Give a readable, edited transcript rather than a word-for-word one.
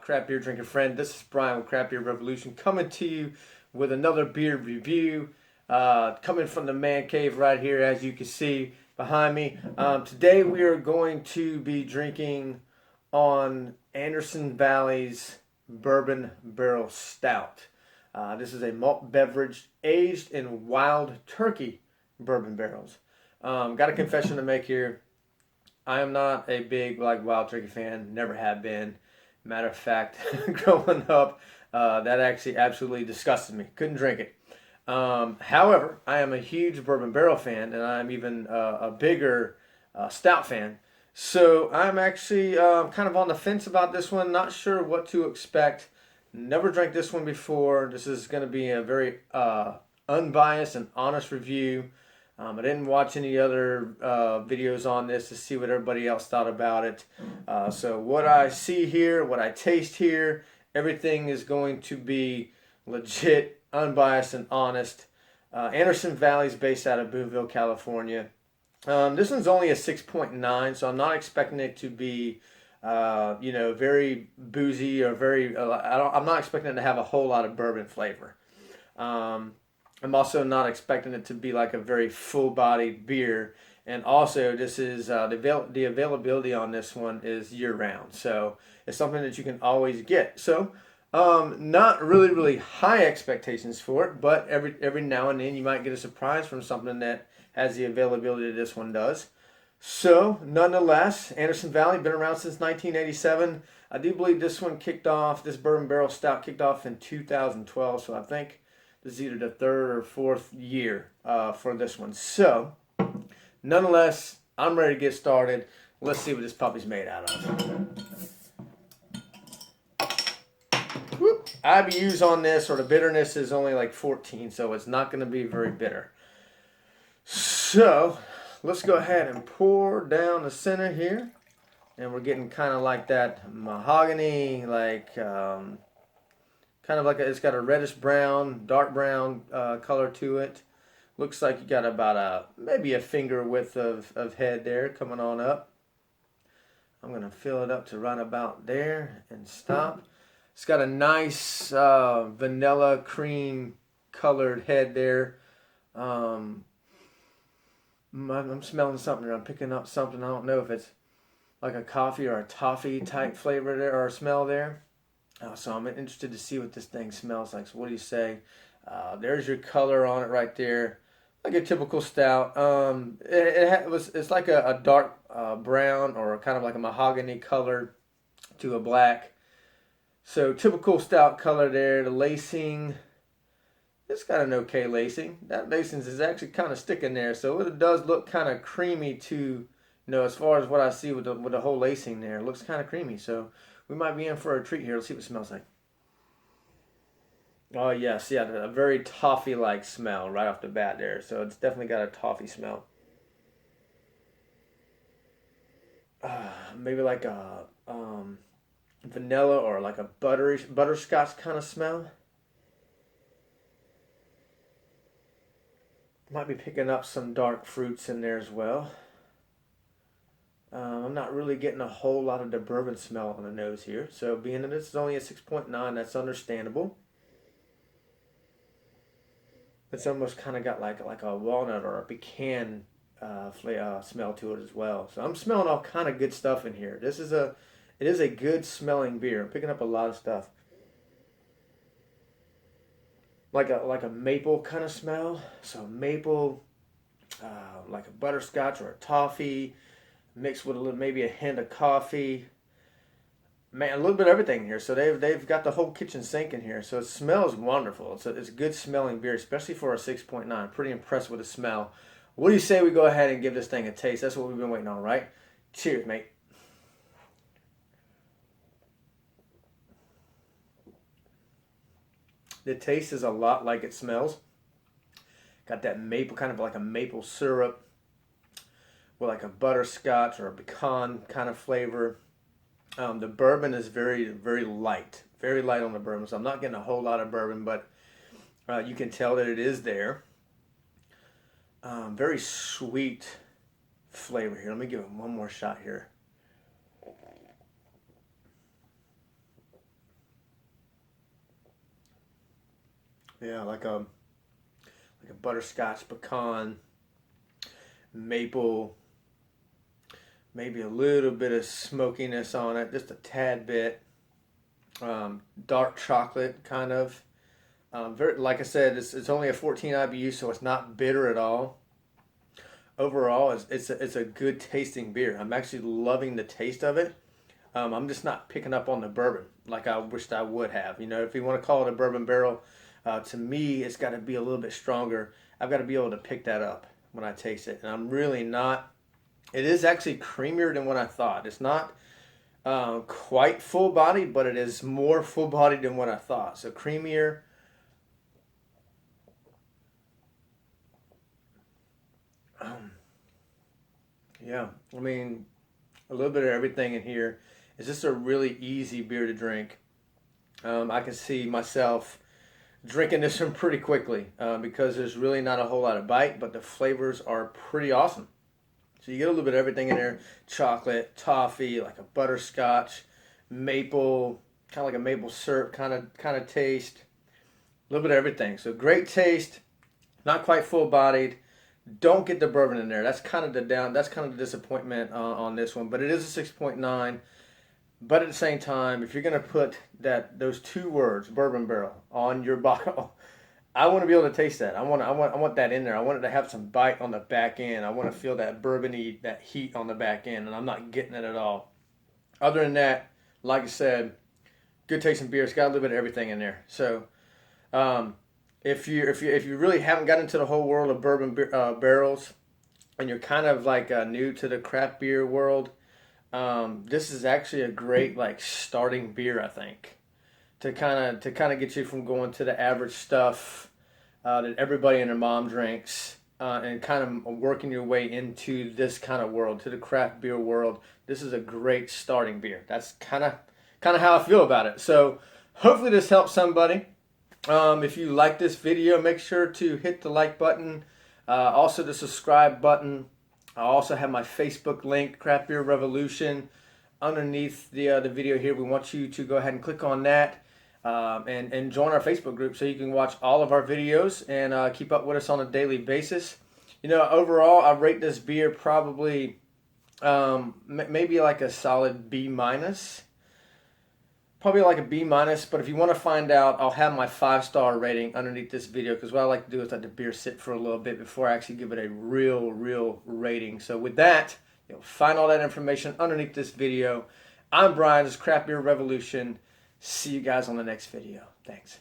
craft beer drinking friend? This is Brian with Craft Beer Revolution, coming to you with another beer review. Coming from the man cave right here, as you can see behind me. Today we are going to be drinking on Anderson Valley's Bourbon Barrel Stout. This is a malt beverage aged in wild turkey bourbon barrels. Got a confession to make here. I am not a big wild turkey fan. Never have been. Matter of fact, growing up, that actually absolutely disgusted me. Couldn't drink it. However, I am a huge bourbon barrel fan, and I'm even a bigger stout fan. So I'm actually kind of on the fence about this one. Not sure what to expect. Never drank this one before. This is going to be a very unbiased and honest review. I didn't watch any other videos on this to see what everybody else thought about it. So what I see here, what I taste here, everything is going to be legit, unbiased, and honest. Anderson Valley is based out of Boonville, California. This one's only a 6.9, so I'm not expecting it to be, very boozy or very. I'm not expecting it to have a whole lot of bourbon flavor. I'm also not expecting it to be like a very full-bodied beer. And also, this is the availability on this one is year-round. So it's something that you can always get. So not really high expectations for it, but every now and then you might get a surprise from something that has the availability that this one does. So nonetheless, Anderson Valley, been around since 1987. I do believe this Bourbon Barrel Stout kicked off in 2012. So I think this is either the third or fourth year for this one. So, nonetheless, I'm ready to get started. Let's see what this puppy's made out of. IBUs on this, or the bitterness, is only like 14, so it's not going to be very bitter. So, let's go ahead and pour down the center here. And we're getting kind of like that mahogany, kind of like it's got a reddish brown, dark brown color to it. Looks like you got about maybe a finger width of head there coming on up. I'm going to fill it up to right about there and stop. It's got a nice vanilla cream colored head there. I'm smelling something. I'm picking up something. I don't know if it's like a coffee or a toffee type flavor there or smell there. So I'm interested to see what this thing smells like. So what do you say? There's your color on it right there, like a typical stout. It's like a dark brown, or kind of like a mahogany color to a black. So typical stout color there. The lacing, it's got an okay lacing. That lacing is actually kind of sticking there, so it does look kind of creamy too. As far as what I see with the whole lacing there, it looks kind of creamy. So we might be in for a treat here. Let's see what it smells like. Oh, yes. Yeah, a very toffee-like smell right off the bat there. So it's definitely got a toffee smell. Maybe like a vanilla or like a butterscotch kind of smell. Might be picking up some dark fruits in there as well. I'm not really getting a whole lot of the bourbon smell on the nose here. So being that this is only a 6.9, that's understandable. It's almost kind of got like a walnut or a pecan smell to it as well. So I'm smelling all kind of good stuff in here. It is a good smelling beer. I'm picking up a lot of stuff. Like a maple kind of smell. So maple, like a butterscotch or a toffee, mixed with maybe a hint of coffee. Man, a little bit of everything here. So they've got the whole kitchen sink in here. So it smells wonderful. It's a good smelling beer, especially for a 6.9. Pretty impressed with the smell. What do you say we go ahead and give this thing a taste? That's what we've been waiting on, right? Cheers, mate. The taste is a lot like it smells. Got that maple, kind of like a maple syrup, with like a butterscotch or a pecan kind of flavor. The bourbon is very light on the bourbon, so I'm not getting a whole lot of bourbon, but you can tell that it is there. Very sweet flavor here. Let me give it one more shot here. Yeah, like a butterscotch, pecan, maple, maybe a little bit of smokiness on it, just a tad bit. Dark chocolate, kind of. Very, like I said, it's only a 14 IBU, so it's not bitter at all. Overall, it's a good tasting beer. I'm actually loving the taste of it. I'm just not picking up on the bourbon like I wished I would have. You know, if you want to call it a bourbon barrel, to me, it's got to be a little bit stronger. I've got to be able to pick that up when I taste it, and I'm really not. It is actually creamier than what I thought. It's not quite full bodied, but it is more full bodied than what I thought. So creamier. Yeah, I mean, a little bit of everything in here. It's just a really easy beer to drink. I can see myself drinking this one pretty quickly because there's really not a whole lot of bite, but the flavors are pretty awesome. So you get a little bit of everything in there: chocolate, toffee, like a butterscotch, maple, kind of like a maple syrup kind of taste. A little bit of everything. So great taste, not quite full bodied. Don't get the bourbon in there. That's kind of the That's kind of the disappointment on this one. But it is a 6.9. But at the same time, if you're gonna put those two words, bourbon barrel, on your bottle, I want to be able to taste that. I want that in there. I want it to have some bite on the back end. I want to feel that bourbony, that heat on the back end, and I'm not getting it at all. Other than that, like I said, good tasting beer. It's got a little bit of everything in there. So, if you really haven't got into the whole world of bourbon barrels, and you're kind of like new to the craft beer world, this is actually a great like starting beer, I think, to kind of get you from going to the average stuff that everybody and their mom drinks, and kind of working your way into this kind of world, to the craft beer world. This is a great starting beer. That's kind of how I feel about it. So hopefully this helps somebody. If you like this video, make sure to hit the like button, also the subscribe button. I also have my Facebook link, Craft Beer Revolution, underneath the video here. We want you to go ahead and click on that and join our Facebook group so you can watch all of our videos and keep up with us on a daily basis. You know, overall, I rate this beer probably maybe like a solid B minus. Probably like a B minus, but if you want to find out, I'll have my 5-star rating underneath this video, because what I like to do is let the beer sit for a little bit before I actually give it a real rating. So with that, you'll find all that information underneath this video. I'm Brian, this is Craft Beer Revolution. See you guys on the next video. Thanks.